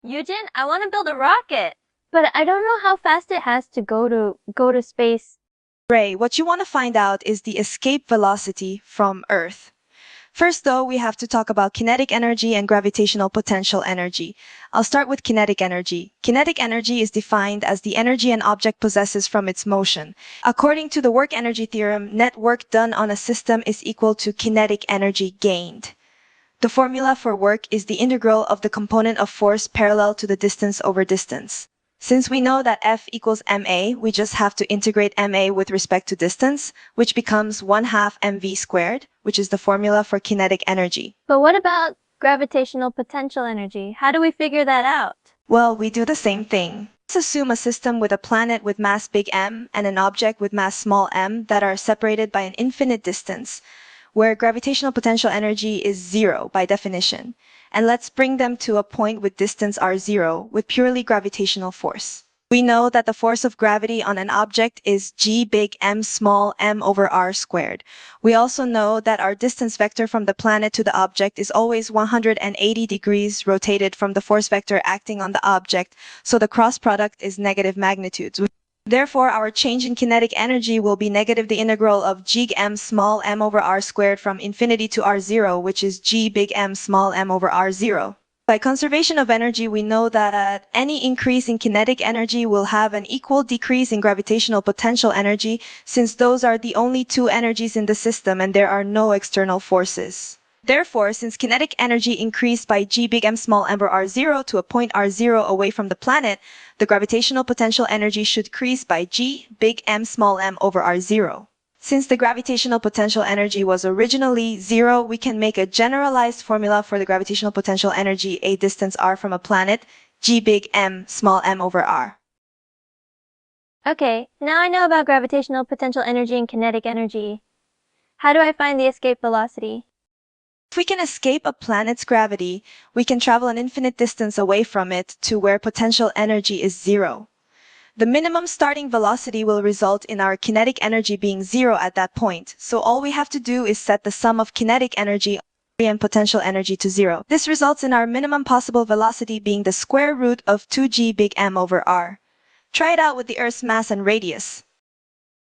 Yujin, I want to build a rocket, but I don't know how fast it has to go to space. Rei, what you want to find out is the escape velocity from Earth. First, though, we have to talk about kinetic energy and gravitational potential energy. I'll start with kinetic energy. Kinetic energy is defined as the energy an object possesses from its motion. According to the work energy theorem, net work done on a system is equal to kinetic energy gained. The formula for work is the integral of the component of force parallel to the distance over distance. Since we know that F equals ma, we just have to integrate ma with respect to distance, which becomes 1/2 mv squared, which is the formula for kinetic energy. But what about gravitational potential energy? How do we figure that out? Well, we do the same thing. Let's assume a system with a planet with mass big M and an object with mass small m that are separated by an infinite distance, where gravitational potential energy is zero by definition. And let's bring them to a point with distance r0 with purely gravitational force. We know that the force of gravity on an object is g big M small m over r squared. We also know that our distance vector from the planet to the object is always 180 degrees rotated from the force vector acting on the object, so the cross product is negative magnitudes. Therefore, our change in kinetic energy will be negative the integral of g m small m over r squared from infinity to r0, which is g big M small m over r0. By conservation of energy, we know that any increase in kinetic energy will have an equal decrease in gravitational potential energy, since those are the only two energies in the system and there are no external forces. Therefore, since kinetic energy increased by g big M small m over r0 to a point r0 away from the planet, the gravitational potential energy should decrease by g big M small m over r0. Since the gravitational potential energy was originally zero, we can make a generalized formula for the gravitational potential energy a distance r from a planet, g big M small m over r. Okay, now I know about gravitational potential energy and kinetic energy. How do I find the escape velocity? If we can escape a planet's gravity, we can travel an infinite distance away from it to where potential energy is zero. The minimum starting velocity will result in our kinetic energy being zero at that point, so all we have to do is set the sum of kinetic energy and potential energy to zero. This results in our minimum possible velocity being the square root of 2g big M over r. Try it out with the Earth's mass and radius.